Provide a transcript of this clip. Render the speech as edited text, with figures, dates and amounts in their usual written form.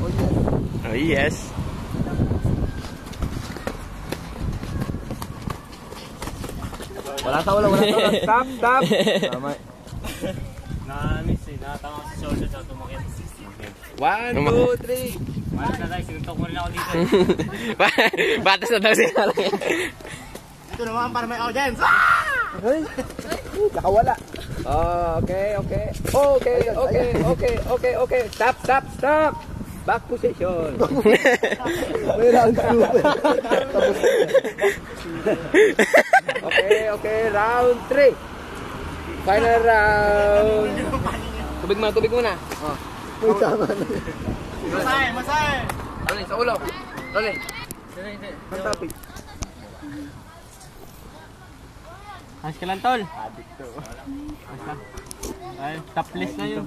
Oh yes. Wala tawala. Stop. Tama. Na-miss eh. Nakatawa si Sosa sa tumakit. 1, 2, 3. Malas na tayo. Sinuntok mo rin ako dito. Batas na daw sila. Ito naman para may audience. Nakawala. Okay. Stop. Back position. May round 2. Okay, round 3. Final round. Tubig mo na. Oh. Uy, tama na. Masay. Rolling sa ulo. Rolling. Ang topic. Ayos ka lang, tol. Ay, top list na yun.